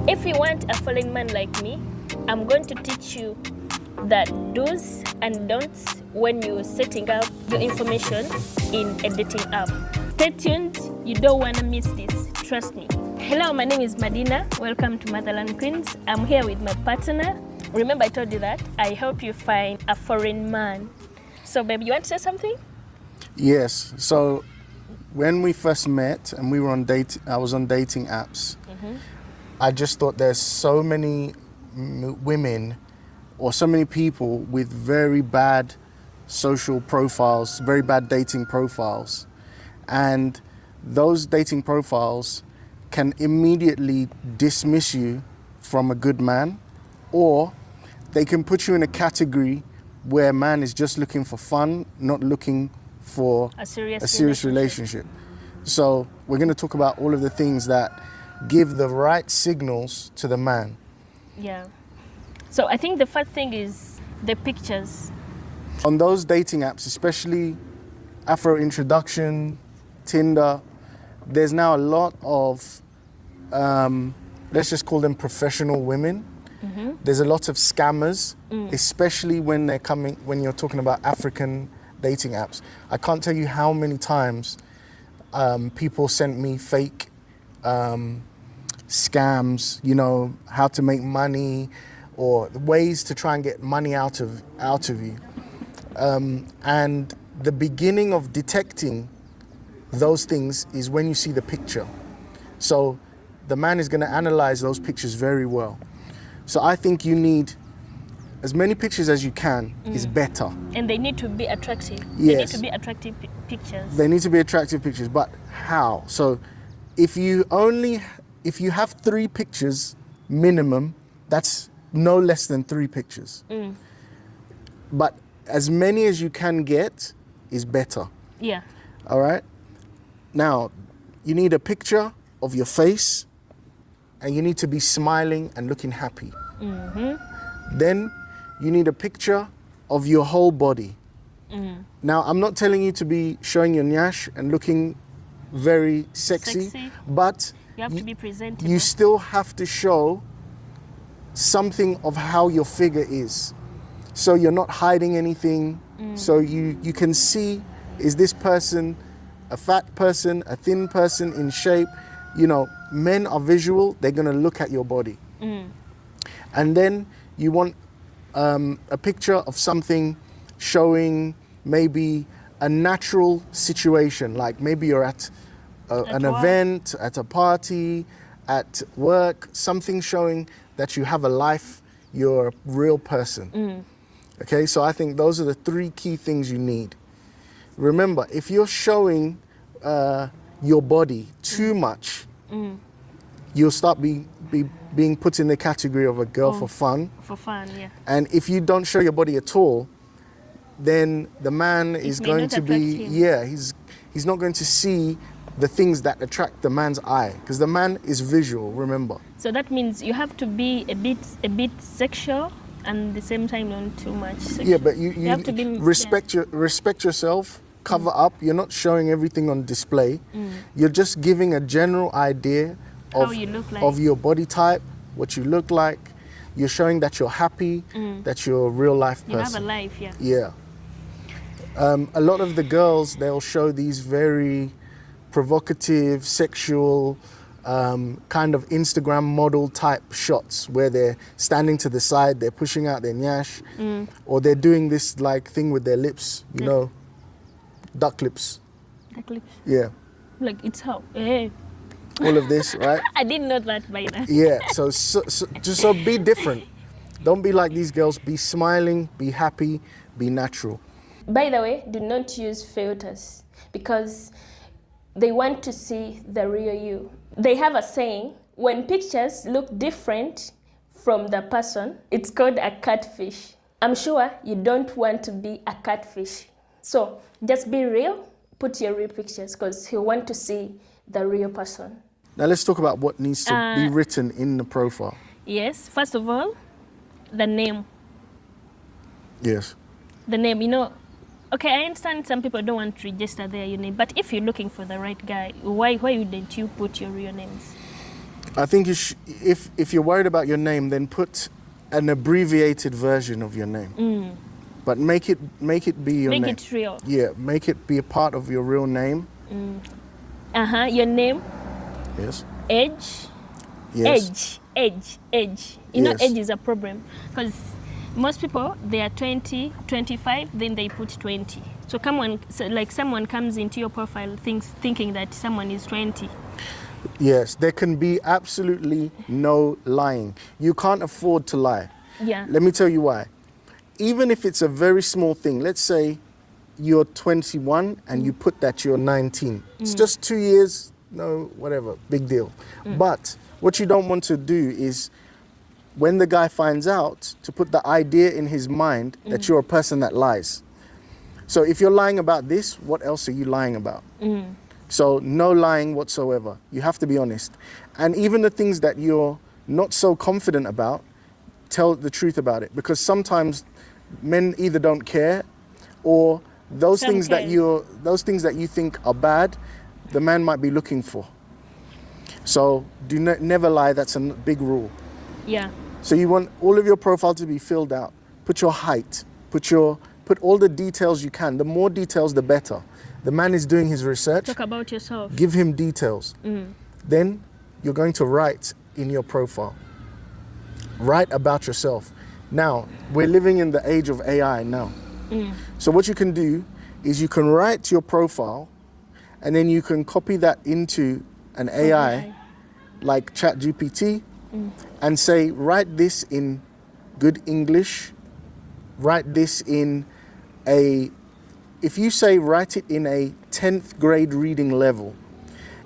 If you want a foreign man like me, I'm going to teach you the do's and don'ts when you're setting up your information in a dating app. Stay tuned, you don't want to miss this, trust me. Hello, my name is Madinah. Welcome to Motherland Queens. I'm here with my partner. Remember I told you that I help you find a foreign man. So baby, you want to say something? Yes. So when we first met and we were on I was on dating apps, I just thought there's so many women or so many people with very bad social profiles, very bad dating profiles. And those dating profiles can immediately dismiss you from a good man, or they can put you in a category where a man is just looking for fun, not looking for a serious relationship. So we're going to talk about all of the things that give the right signals to the man. Yeah. So I think the first thing is the pictures. On those dating apps, especially Afro Introduction, Tinder, there's now a lot of, let's just call them professional women. There's a lot of scammers, especially when you're talking about African dating apps. I can't tell you how many times people sent me fake scams, how to make money or ways to try and get money out of you. And the beginning of detecting those things is when you see the picture. So the man is going to analyze those pictures very well. So I think you need as many pictures as you can is better. And they need to be attractive. Yes. They need to be attractive pictures. They need to be attractive pictures, but how? So if you have 3 pictures minimum, that's no less than 3 pictures. But as many as you can get is better. Yeah. All right? Now, you need a picture of your face, and you need to be smiling and looking happy. Then you need a picture of your whole body. Now, I'm not telling you to be showing your nyash and looking very sexy. But you have to be presentable. You still have to show something of how your figure is. So you're not hiding anything. So you can see, is this person a fat person, a thin person, in shape? Men are visual, they're gonna look at your body. And then you want a picture of something showing maybe a natural situation, like maybe you're at an event, at a party, at work, something showing that you have a life, you're a real person. Okay, so I think those are the 3 key things you need. Remember, if you're showing your body too much, you'll start being put in the category of a girl for fun. For fun, yeah. And if you don't show your body at all, then the man is going to be, he's not going to see the things that attract the man's eye, because the man is visual, remember. So that means you have to be a bit sexual and at the same time not too much sexual. Yeah, but you have to be, respect yourself, cover up. You're not showing everything on display. You're just giving a general idea of your body type, what you look like. You're showing that you're happy, that you're a real life person. You have a life, yeah. Yeah. A lot of the girls, they'll show these very provocative, sexual, kind of Instagram model type shots where they're standing to the side, they're pushing out their nyash, or they're doing this thing with their lips, duck lips. Duck lips? Yeah. Like it's how? Hey. All of this, right? I didn't know that by now. Yeah, so be different. Don't be like these girls. Be smiling, be happy, be natural. By the way, do not use filters, because they want to see the real you. They have a saying, when pictures look different from the person, it's called a catfish. I'm sure you don't want to be a catfish. So just be real, put your real pictures, because he'll want to see the real person. Now let's talk about what needs to be written in the profile. Yes, first of all, the name. Yes. The name, okay, I understand some people don't want to register their name, but if you're looking for the right guy, why wouldn't you put your real names? I think if you're worried about your name, then put an abbreviated version of your name. But make it be your name. Make it real. Yeah, make it be a part of your real name. Your name. Yes. Age. Yes. Age. You know, age is a problem because most people, they are 20, 25, then they put 20. So someone comes into your profile thinking that someone is 20. Yes, there can be absolutely no lying. You can't afford to lie. Yeah. Let me tell you why. Even if it's a very small thing, let's say you're 21 and you put that you're 19. It's just 2 years, no, whatever, big deal. But what you don't want to do is when the guy finds out, to put the idea in his mind that you're a person that lies. So if you're lying about this, what else are you lying about? So no lying whatsoever. You have to be honest. And even the things that you're not so confident about, tell the truth about it. Because sometimes men either don't care or those things that you think are bad, the man might be looking for. So never lie. That's a big rule. Yeah. So you want all of your profile to be filled out. Put your height. Put all the details you can. The more details, the better. The man is doing his research. Talk about yourself. Give him details. Then you're going to write in your profile. Write about yourself. Now, we're living in the age of AI now. So what you can do is you can write your profile and then you can copy that into an AI like ChatGPT and say, write this in good English. Write this in if you say write it in a 10th grade reading level,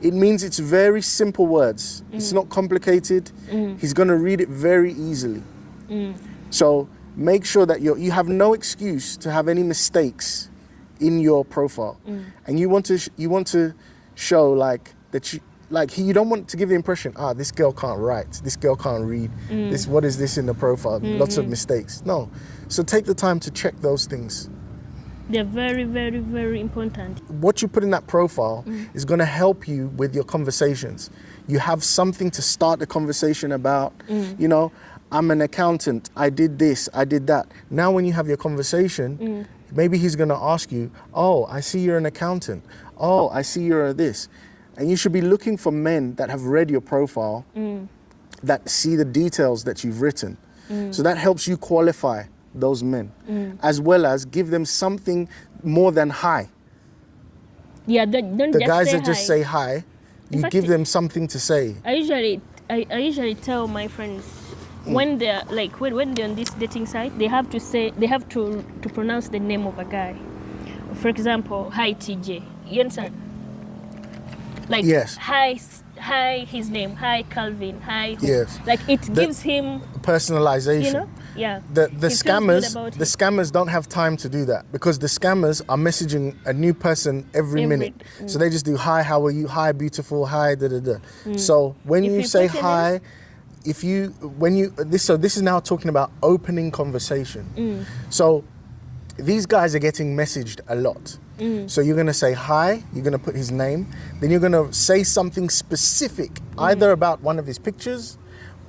it means it's very simple words. It's not complicated. He's going to read it very easily. So make sure that you have no excuse to have any mistakes in your profile. And you want to show you don't want to give the impression, this girl can't write, this girl can't read, what is this in the profile? Lots of mistakes. No. So take the time to check those things. They're very, very, very important. What you put in that profile is going to help you with your conversations. You have something to start the conversation about. You know, I'm an accountant. I did this, I did that. Now when you have your conversation, maybe he's going to ask you, oh, I see you're an accountant. Oh, I see you're this. And you should be looking for men that have read your profile, that see the details that you've written. So that helps you qualify those men, as well as give them something more than hi. Yeah, don't the just guys say that just say hi. You give them something to say. I usually tell my friends when they're when they're on this dating site, they have to pronounce the name of a guy. For example, hi TJ. You understand? Like yes. Hi his name. Hi Calvin. Hi. Yes. Like it gives him personalization. You know? Yeah. The scammers don't have time to do that because the scammers are messaging a new person every minute. So they just do hi, how are you? Hi, beautiful. Hi, da da da. So when you say hi, this is now talking about opening conversation. So these guys are getting messaged a lot. So you're going to say hi, you're going to put his name, then you're going to say something specific, either about one of his pictures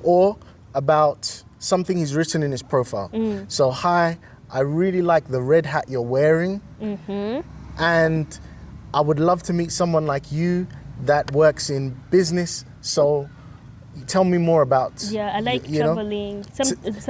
or about something he's written in his profile. So hi, I really like the red hat you're wearing, and I would love to meet someone like you that works in business. So tell me more about. Yeah, I like traveling.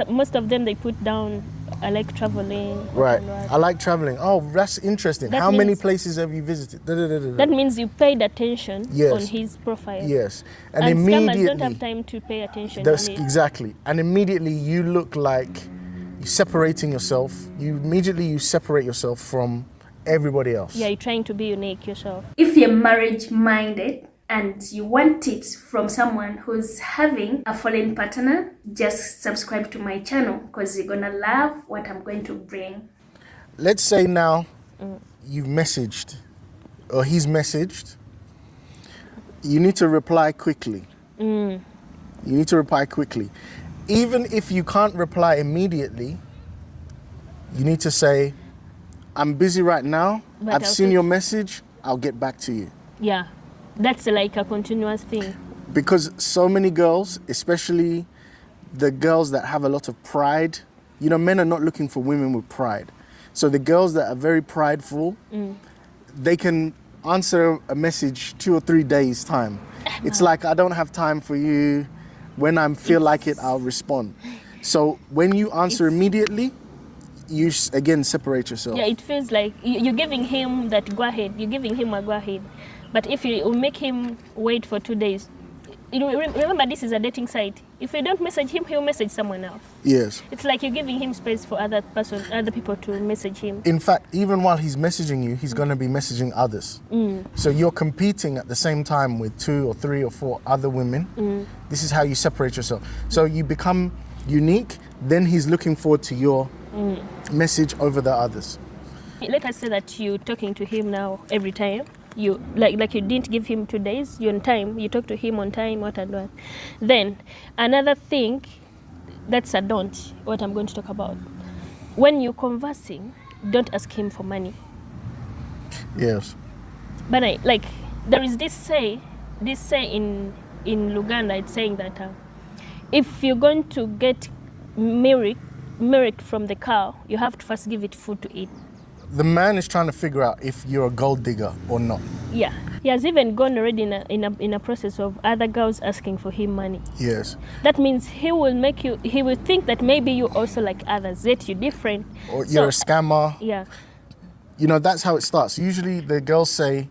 Most of them they put down, I like traveling. Right. I like traveling. Oh, that's interesting. How many places have you visited? That means you paid attention on his profile. Yes. And immediately, scammers don't have time to pay attention. Exactly. And immediately you look like you're separating yourself. You separate yourself from everybody else. Yeah, you're trying to be unique yourself. If you're marriage minded and you want it from someone who's having a foreign partner, just subscribe to my channel because you're gonna love what I'm going to bring. Let's say now you've messaged or he's messaged. You need to reply quickly. You need to reply quickly. Even if you can't reply immediately, you need to say, I'm busy right now. I've seen your message. I'll get back to you. Yeah. That's like a continuous thing. Because so many girls, especially the girls that have a lot of pride, you know, men are not looking for women with pride. So the girls that are very prideful, they can answer a message 2 or 3 days time. It's like, I don't have time for you. When I feel like it, I'll respond. So when you answer immediately, you again separate yourself. Yeah, it feels like you're giving him that go ahead. You're giving him a go ahead. But if you make him wait for 2 days, you know, remember this is a dating site. If you don't message him, he'll message someone else. Yes. It's like you're giving him space for other people to message him. In fact, even while he's messaging you, he's going to be messaging others. So you're competing at the same time with 2 or 3 or 4 other women. This is how you separate yourself. So you become unique, then he's looking forward to your message over the others. Let us say that you're talking to him now every time. You like you didn't give him 2 days, you're on time, you talk to him on time, what and what. Then another thing, that's a don't, what I'm going to talk about. When you're conversing, don't ask him for money. Yes. But there is this say in Luganda, it's saying that if you're going to get milk from the cow, you have to first give it food to eat. The man is trying to figure out if you're a gold digger or not. Yeah, he has even gone already in a process of other girls asking for him money. Yes. That means he will think that maybe you also like others, yet you're different. Or you're a scammer. Yeah. You know, that's how it starts. Usually the girls say,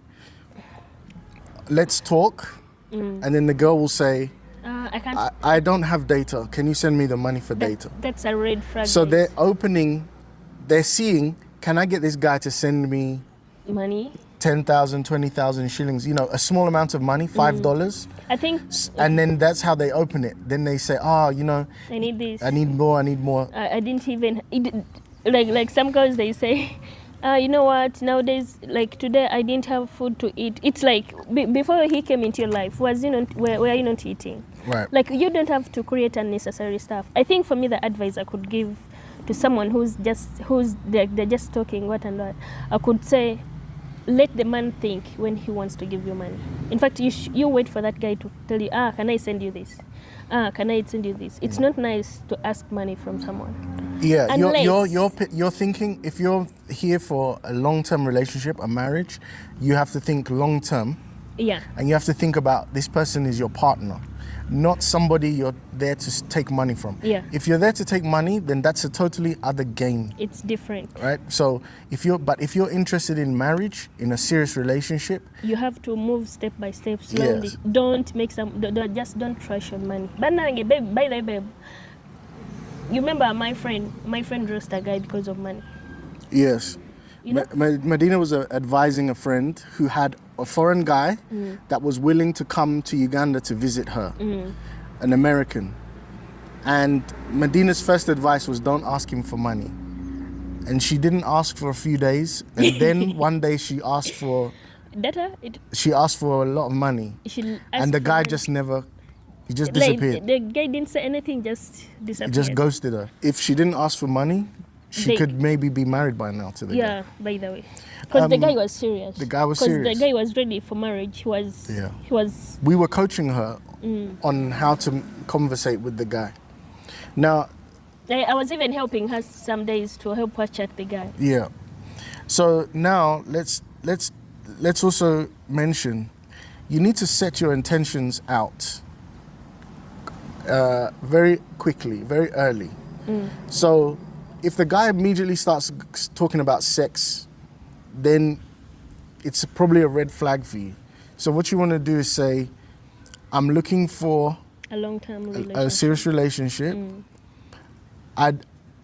let's talk. And then the girl will say, I can't. I don't have data. Can you send me the money for data? That's a red flag. So they're seeing, can I get this guy to send me money? 10,000, 20,000 shillings, you know, a small amount of money, $5. I think. And then that's how they open it. Then they say, you know, I need this. I need more. I didn't even, like some girls, they say, you know what, nowadays, like today I didn't have food to eat. It's like, before he came into your life, were you not eating? Right. Like, you don't have to create unnecessary stuff. I think for me, the advice I could give to someone they're just talking what and what, I could say, let the man think when he wants to give you money. In fact, you wait for that guy to tell you, can I send you this? Can I send you this? It's not nice to ask money from someone. Yeah, Unless, you're thinking, if you're here for a long-term relationship, a marriage, you have to think long-term. Yeah. And you have to think about this person is your partner, not somebody you're there to take money from. Yeah. If you're there to take money, then that's a totally other game. It's different. Right? So if you're interested in marriage, in a serious relationship, you have to move step by step, slowly. Yes. Don't make just don't trash your money. But now, babe, by the way, babe, you remember my friend roast a guy because of money. Yes. You know? Madinah was advising a friend who had a foreign guy that was willing to come to Uganda to visit her, an American. And Madinah's first advice was, don't ask him for money. And she didn't ask for a few days. And then one day she asked for a lot of money. And the guy just disappeared. The guy didn't say anything, just disappeared. He just ghosted her. If she didn't ask for money, she could maybe be married by now to the guy. Yeah, by the way. Because the guy was serious. The guy was serious. Because the guy was ready for marriage. He was. We were coaching her on how to conversate with the guy. Now, I was even helping her some days to help her chat the guy. Yeah. So now let's also mention, you need to set your intentions out very quickly, very early. So if the guy immediately starts talking about sex, then it's probably a red flag for you. So what you want to do is say, I'm looking for a long-term relationship, a serious relationship.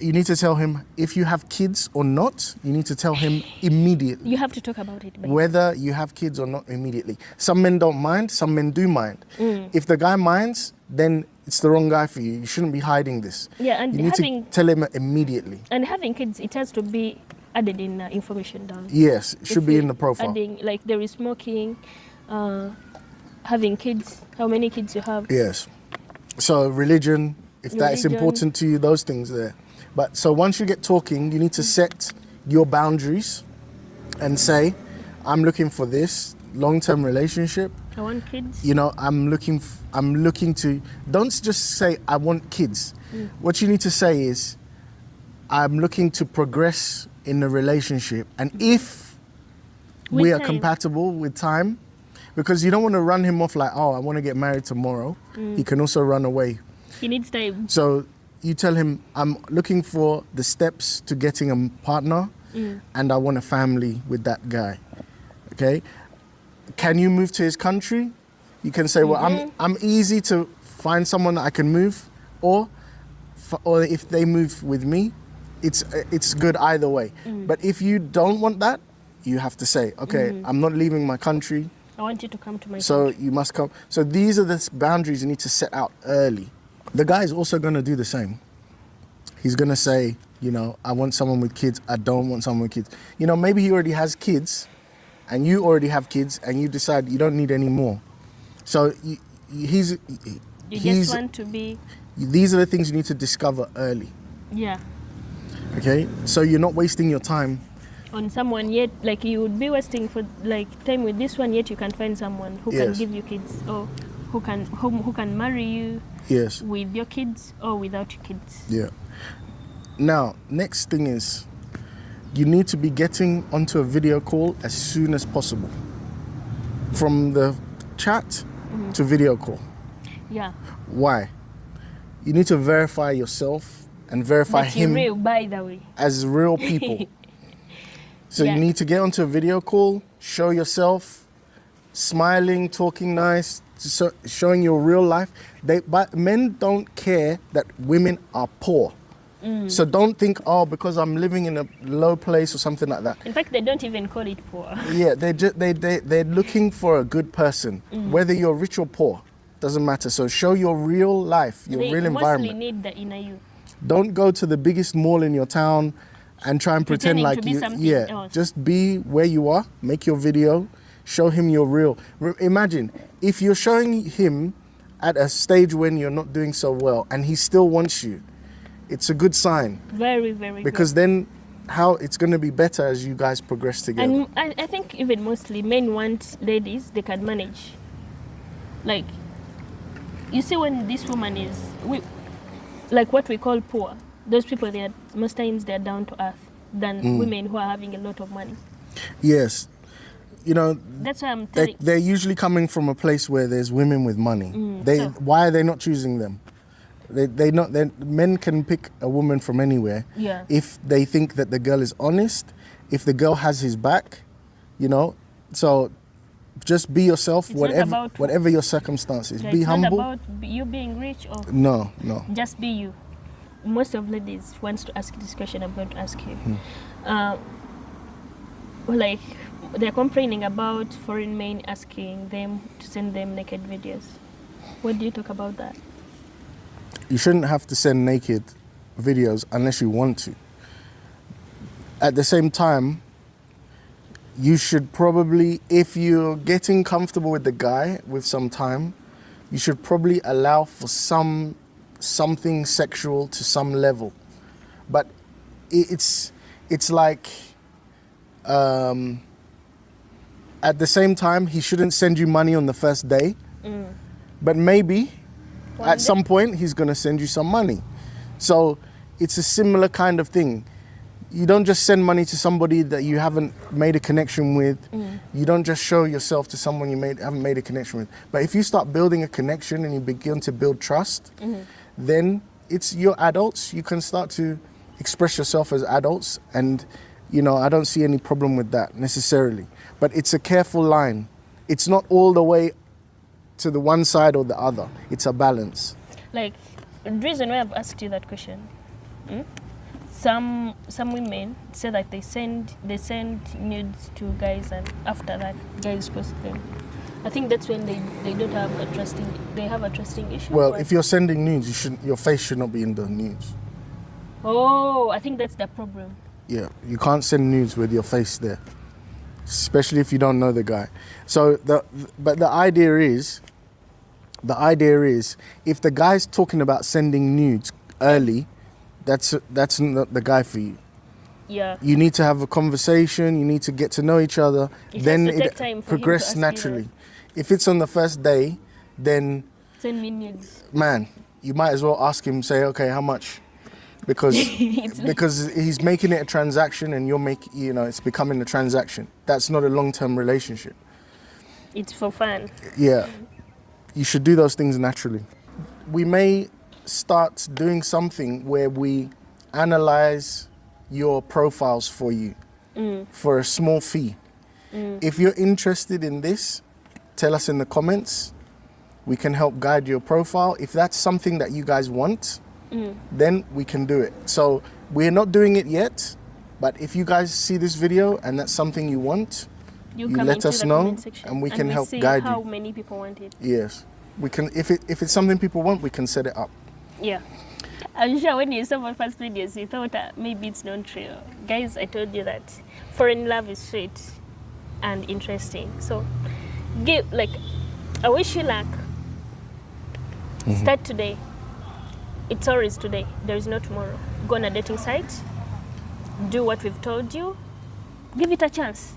You need to tell him if you have kids or not. You need to tell him immediately. You have to talk about it. Babe. Whether you have kids or not immediately. Some men don't mind, some men do mind. If the guy minds, then it's the wrong guy for you. You shouldn't be hiding this. Yeah, and you need to tell him immediately. And having kids, it has to be added in information down. Yes, it should be in the profile. Adding, like there is smoking, having kids, how many kids you have. Yes. So religion, if that is important to you, those things there. But so once you get talking, you need to set your boundaries and say, I'm looking for this long-term relationship. I want kids. You know, I'm looking to, don't just say I want kids. What you need to say is, I'm looking to progress in the relationship, and if we are compatible with time, because you don't want to run him off like, oh, I want to get married tomorrow. He can also run away. He needs time. So you tell him, I'm looking for the steps to getting a partner, and I want a family with that guy. Okay? Can you move to his country? You can say, well, I'm easy to find someone that I can move, or if they move with me, it's good either way. But if you don't want that, you have to say, okay, I'm not leaving my country. I want you to come to my So country. you must come. So these are the boundaries you need to set out early. The guy is also going to do the same. He's going to say, you know, I want someone with kids. I don't want someone with kids. You know, maybe he already has kids, and you already have kids, and you decide you don't need any more. So You just want to be... These are the things you need to discover early. Yeah. Okay? So you're not wasting your time On someone, yet like you would be wasting for like time with this one, yet you can find someone who can give you kids, or who can marry you. Yes. With your kids or without your kids. Yeah. Now, next thing is, you need to be getting onto a video call as soon as possible. From the chat to video call. Yeah. Why? You need to verify yourself and verify that him real, by the way. as real people. So Yeah. you need to get onto a video call, show yourself, smiling, talking nice, showing your real life. But men don't care that women are poor. So don't think, oh, because I'm living in a low place or something like that. In fact, they don't even call it poor. Yeah, they're looking for a good person, whether you're rich or poor, doesn't matter. So show your real life, your real environment. They mostly need the inner you. Don't go to the biggest mall in your town and try and pretend Pretending like to be you. something Yeah, else. just be where you are. Make your video. Show him your real. Imagine if you're showing him at a stage when you're not doing so well, and he still wants you. It's a good sign. Very, very because good. then how it's going to be better as you guys progress together. And I think even mostly men want ladies they can manage. Like, you see, when this woman is, like what we call poor, those people, they are, most times they're down to earth than women who are having a lot of money. Yes. You know, that's why I'm telling. They're usually coming from a place where there's women with money. Why are they not choosing them? Men can pick a woman from anywhere if they think that the girl is honest, if the girl has his back, you know. So just be yourself, whatever your circumstances. Be humble. It's not about you being rich or no. Just be you. Most of ladies wants to ask this question. I'm going to ask you. Like, they're complaining about foreign men asking them to send them naked videos. What do you talk about that? You shouldn't have to send naked videos unless you want to. At the same time, you should probably, if you're getting comfortable with the guy with some time, you should probably allow for something sexual to some level. But it's like, at the same time, he shouldn't send you money on the first day, but maybe at some point he's going to send you some money. So it's a similar kind of thing. You don't just send money to somebody that you haven't made a connection with. You don't just show yourself to someone you haven't made a connection with. But if you start building a connection and you begin to build trust, then you're adults. You can start to express yourself as adults, and you know, I don't see any problem with that necessarily. But it's a careful line. It's not all the way to the one side or the other. It's a balance. Like, the reason why I've asked you that question, some women say that they send nudes to guys, and after that guys post them. I think that's when they don't have a trusting issue. Well, if you're sending nudes, your face should not be in the nudes. Oh, I think that's the problem. Yeah, you can't send nudes with your face there, especially if you don't know the guy. So the idea is, if the guy's talking about sending nudes early, that's not the guy for you. Yeah. You need to have a conversation. You need to get to know each other. Then it progresses naturally. if it's on the first day, then 10 minutes. man, you might as well ask him, say, okay, how much? Because because he's making it a transaction and it's becoming a transaction. That's not a long-term relationship. It's for fun. Yeah. You should do those things naturally. We may start doing something where we analyze your profiles for you for a small fee. If you're interested in this, tell us in the comments. We can help guide your profile. If that's something that you guys want, then we can do it. So we're not doing it yet, but if you guys see this video and that's something you want, you let us know and we can help guide you. How many people want it? Yes, we can. If it's something people want, we can set it up. Yeah. I'm sure when you saw my first videos, you thought maybe it's not true. Guys, I told you that foreign love is sweet and interesting. So, I wish you luck. Start today. It's always today. There is no tomorrow. Go on a dating site. Do what we've told you. Give it a chance.